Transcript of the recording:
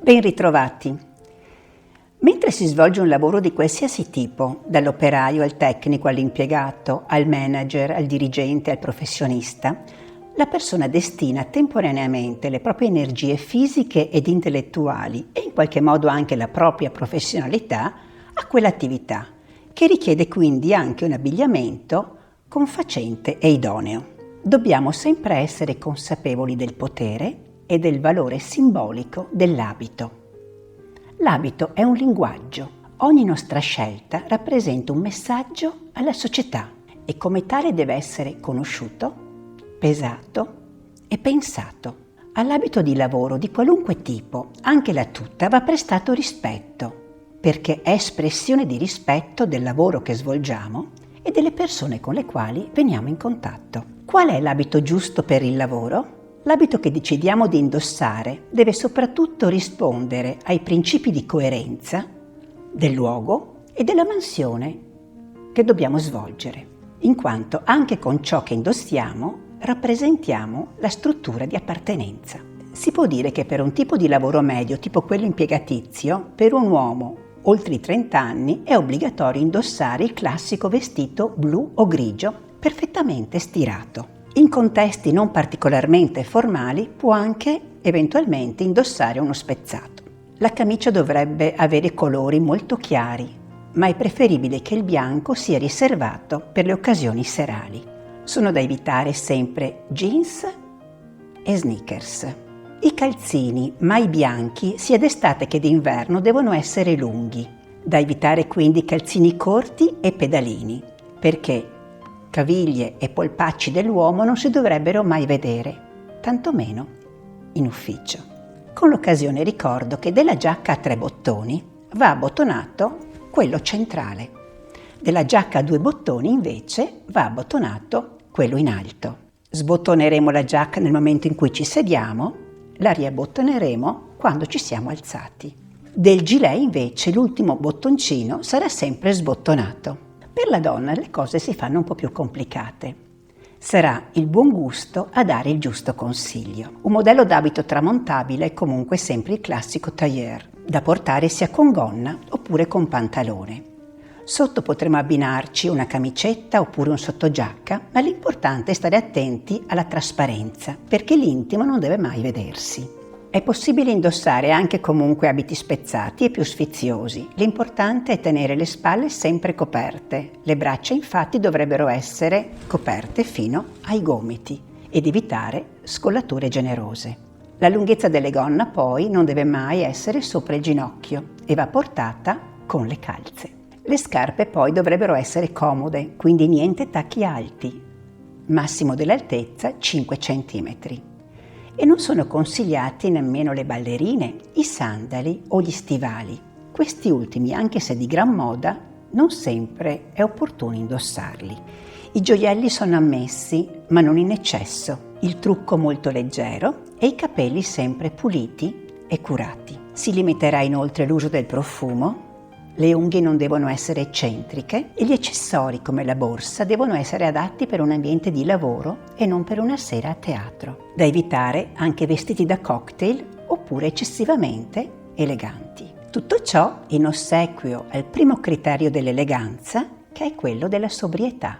Ben ritrovati. Mentre si svolge un lavoro di qualsiasi tipo, dall'operaio al tecnico all'impiegato, al manager, al dirigente, al professionista, la persona destina temporaneamente le proprie energie fisiche ed intellettuali e in qualche modo anche la propria professionalità a quell'attività, che richiede quindi anche un abbigliamento confacente e idoneo. Dobbiamo sempre essere consapevoli del potere e del valore simbolico dell'abito. L'abito è un linguaggio. Ogni nostra scelta rappresenta un messaggio alla società e come tale deve essere conosciuto, pesato e pensato. All'abito di lavoro di qualunque tipo, anche la tuta, va prestato rispetto, perché è espressione di rispetto del lavoro che svolgiamo e delle persone con le quali veniamo in contatto. Qual è l'abito giusto per il lavoro? L'abito che decidiamo di indossare deve soprattutto rispondere ai principi di coerenza del luogo e della mansione che dobbiamo svolgere, in quanto anche con ciò che indossiamo rappresentiamo la struttura di appartenenza. Si può dire che per un tipo di lavoro medio, tipo quello impiegatizio, per un uomo oltre i 30 anni è obbligatorio indossare il classico vestito blu o grigio perfettamente stirato. In contesti non particolarmente formali può anche eventualmente indossare uno spezzato. La camicia dovrebbe avere colori molto chiari, ma è preferibile che il bianco sia riservato per le occasioni serali. Sono da evitare sempre jeans e sneakers. I calzini, mai bianchi, sia d'estate che d'inverno, devono essere lunghi. Da evitare quindi calzini corti e pedalini, perché caviglie e polpacci dell'uomo non si dovrebbero mai vedere, tantomeno in ufficio. Con l'occasione ricordo che della giacca a 3 bottoni va abbottonato quello centrale. Della giacca a 2 bottoni invece va abbottonato quello in alto. Sbottoneremo la giacca nel momento in cui ci sediamo, la riabbottoneremo quando ci siamo alzati. Del gilet invece l'ultimo bottoncino sarà sempre sbottonato. Per la donna le cose si fanno un po' più complicate. Sarà il buon gusto a dare il giusto consiglio. Un modello d'abito tramontabile è comunque sempre il classico tailleur, da portare sia con gonna oppure con pantalone. Sotto potremo abbinarci una camicetta oppure un sottogiacca, ma l'importante è stare attenti alla trasparenza, perché l'intimo non deve mai vedersi. È possibile indossare anche comunque abiti spezzati e più sfiziosi. L'importante è tenere le spalle sempre coperte. Le braccia infatti dovrebbero essere coperte fino ai gomiti ed evitare scollature generose. La lunghezza delle gonna poi non deve mai essere sopra il ginocchio e va portata con le calze. Le scarpe poi dovrebbero essere comode, quindi niente tacchi alti, massimo dell'altezza 5 cm. E non sono consigliati nemmeno le ballerine, i sandali o gli stivali. Questi ultimi, anche se di gran moda, non sempre è opportuno indossarli. I gioielli sono ammessi, ma non in eccesso, il trucco molto leggero e i capelli sempre puliti e curati. Si limiterà inoltre l'uso del profumo, le unghie non devono essere eccentriche e gli accessori come la borsa devono essere adatti per un ambiente di lavoro e non per una sera a teatro. Da evitare anche vestiti da cocktail oppure eccessivamente eleganti. Tutto ciò in ossequio al primo criterio dell'eleganza, che è quello della sobrietà.